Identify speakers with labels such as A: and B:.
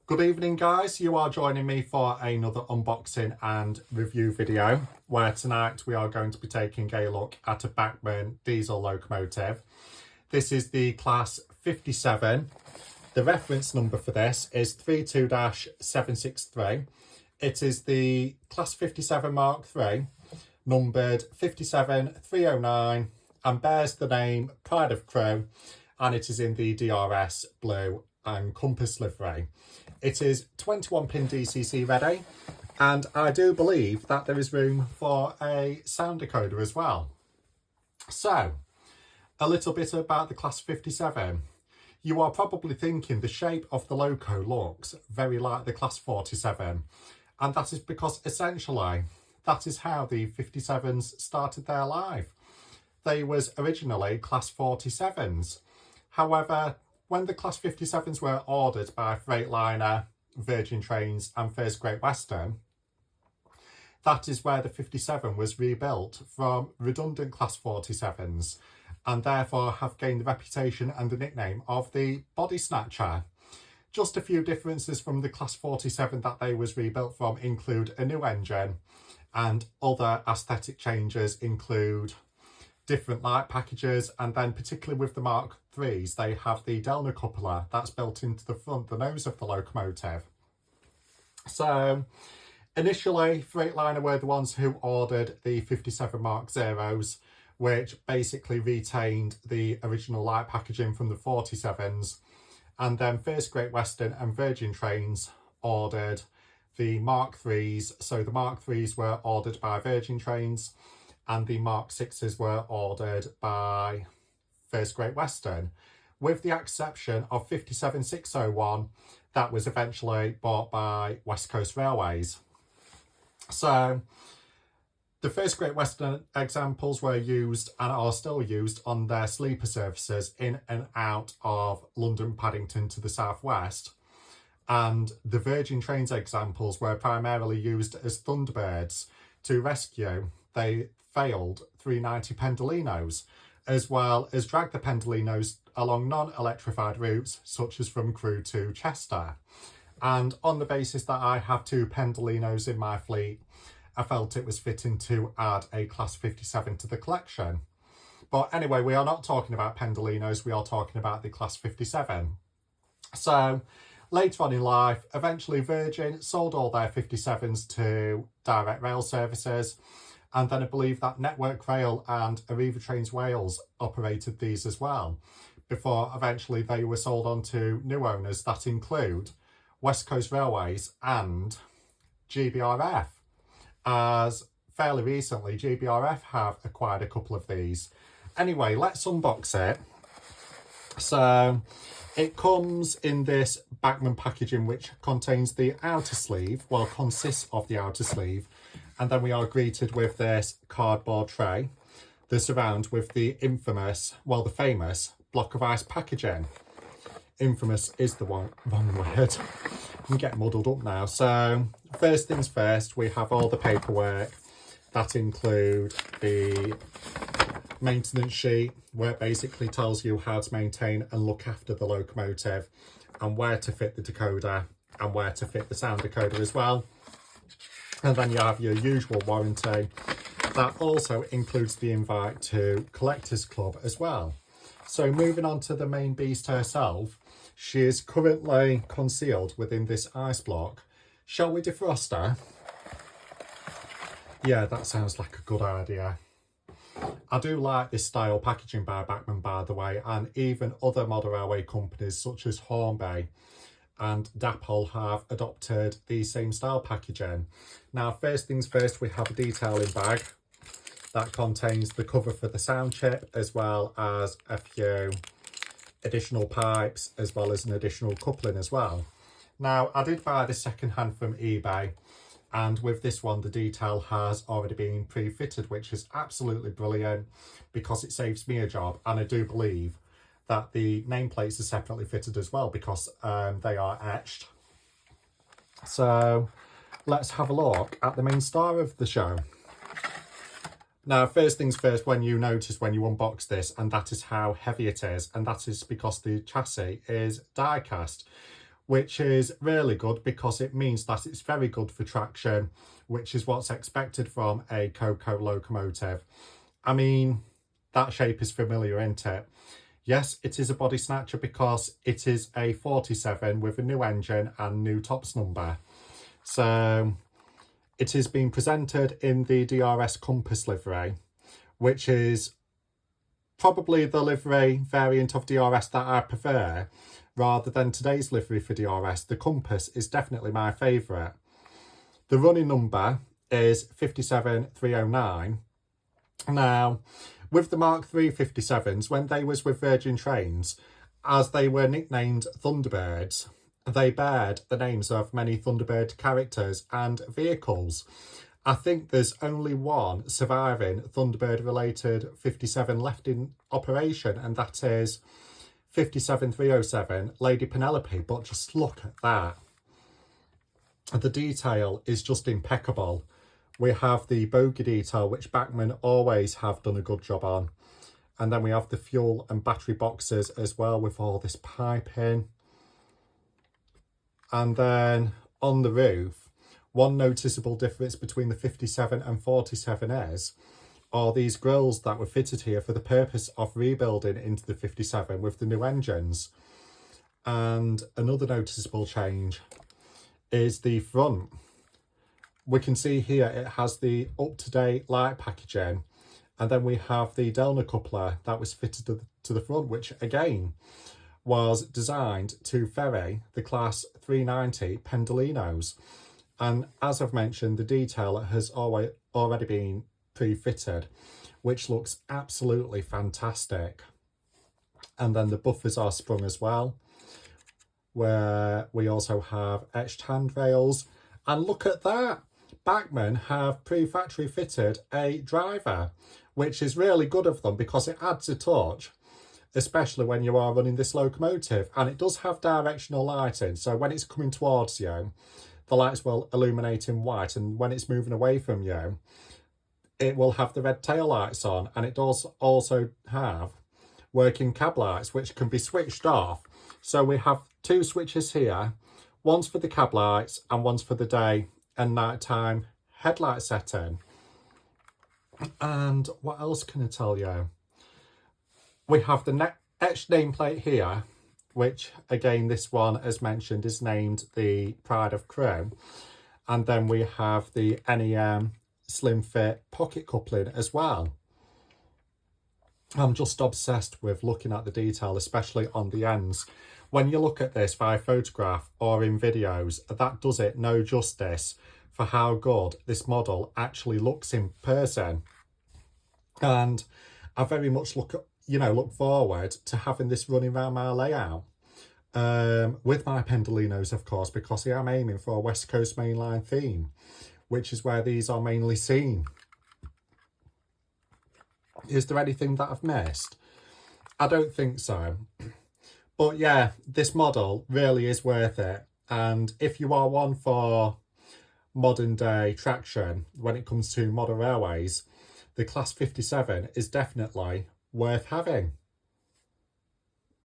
A: Good evening guys, you are joining me for another unboxing and review video where tonight we are going to be taking a look at a Bachmann diesel locomotive. This is the class 57. The reference number for this is 32-763. It is the class 57 Mark III, numbered 57309 and bears the name Pride of Crewe, and it is in the DRS blue and compass livery. It is 21 pin DCC ready, and I do believe that there is room for a sound decoder as well. So, a little bit about the class 57. You are probably thinking the shape of the loco looks very like the class 47, and that is because essentially that is how the 57s started their life. They was originally class 47s. However, when the class 57s were ordered by Freightliner, Virgin Trains and First Great Western, that is where the 57 was rebuilt from redundant class 47s, and therefore have gained the reputation and the nickname of the body snatcher. Just a few differences from the class 47 that they was rebuilt from include a new engine, and other aesthetic changes include different light packages, and then particularly with the Mark IIIs, they have the Delna coupler that's built into the front, the nose of the locomotive. So initially, Freightliner were the ones who ordered the 57 Mark Zeros, which basically retained the original light packaging from the 47s, and then First Great Western and Virgin Trains ordered the Mark IIIs. So the Mark IIIs were ordered by Virgin Trains, and the Mark VIs were ordered by First Great Western, with the exception of 57601 that was eventually bought by West Coast Railways. So the First Great Western examples were used and are still used on their sleeper services in and out of London Paddington to the southwest, and the Virgin Trains examples were primarily used as Thunderbirds to rescue they failed 390 Pendolinos, as well as drag the Pendolinos along non-electrified routes such as from Crewe to Chester. And on the basis that I have two Pendolinos in my fleet, I felt it was fitting to add a class 57 to the collection. But anyway, we are not talking about Pendolinos, we are talking about the class 57. So later on in life, eventually Virgin sold all their 57s to direct rail services, and then I believe that Network Rail and Arriva Trains Wales operated these as well, before eventually they were sold on to new owners that include West Coast Railways and GBRF, as fairly recently GBRF have acquired a couple of these. Anyway, let's unbox it. So it comes in this Bachmann packaging, which contains the outer sleeve, well, consists of the outer sleeve, and then we are greeted with this cardboard tray, the surround with the infamous, well, the famous block of ice packaging. Infamous is the wrong word. I'm getting muddled up now. So first things first, we have all the paperwork that include the maintenance sheet, where it basically tells you how to maintain and look after the locomotive, and where to fit the decoder and where to fit the sound decoder as well. And then you have your usual warranty. That also includes the invite to Collectors Club as well. So moving on to the main beast herself, she is currently concealed within this ice block. Shall we defrost her? Yeah, that sounds like a good idea. I do like this style packaging by Bachmann, by the way, and even other model railway companies such as Hornby and Dapol have adopted the same style packaging. Now, first things first, we have a detailing bag that contains the cover for the sound chip, as well as a few additional pipes, as well as an additional coupling as well. Now, I did buy this second-hand from eBay, and with this one, the detail has already been pre-fitted, which is absolutely brilliant because it saves me a job, and I do believe that the nameplates are separately fitted as well because they are etched. So let's have a look at the main star of the show. Now, first things first, when you unbox this, and that is how heavy it is, and that is because the chassis is die cast, which is really good because it means that it's very good for traction, which is what's expected from a Coco locomotive. I mean, that shape is familiar, isn't it? Yes, it is a body snatcher because it is a 47 with a new engine and new tops number. So it is being presented in the DRS Compass livery, which is probably the livery variant of DRS that I prefer rather than today's livery for DRS. The Compass is definitely my favourite. The running number is 57309. Now, with the Mark III 57s, when they was with Virgin Trains, as they were nicknamed Thunderbirds, they bared the names of many Thunderbird characters and vehicles. I think there's only one surviving Thunderbird-related 57 left in operation, and that is 57307, Lady Penelope. But just look at that. The detail is just impeccable. We have the bogie detail, which Bachmann always have done a good job on. And then we have the fuel and battery boxes as well with all this piping. And then on the roof, one noticeable difference between the 57 and 47 are these grills that were fitted here for the purpose of rebuilding into the 57 with the new engines. And another noticeable change is the front. We can see here it has the up-to-date light packaging, and then we have the Delna coupler that was fitted to the front, which again was designed to ferry the Class 390 Pendolinos. And as I've mentioned, the detail has already been pre-fitted, which looks absolutely fantastic. And then the buffers are sprung as well, where we also have etched handrails. And look at that! Bachmann have pre-factory fitted a driver, which is really good of them because it adds a touch, especially when you are running this locomotive. And it does have directional lighting, so when it's coming towards you, the lights will illuminate in white, and when it's moving away from you, it will have the red tail lights on. And it does also have working cab lights, which can be switched off. So we have two switches here, one's for the cab lights and one's for the day and nighttime headlight setting. And what else can I tell you? We have the etched nameplate here, which again, this one, as mentioned, is named the Pride of Crewe. And then we have the NEM slim fit pocket coupling as well. I'm just obsessed with looking at the detail, especially on the ends. When you look at this via photograph or in videos, that does it no justice for how good this model actually looks in person. And I very much look forward to having this running around my layout with my Pendolinos, of course, because I am aiming for a West Coast mainline theme, which is where these are mainly seen. Is there anything that I've missed? I don't think so. But yeah, this model really is worth it. And if you are one for modern day traction when it comes to modern railways, the Class 57 is definitely worth having.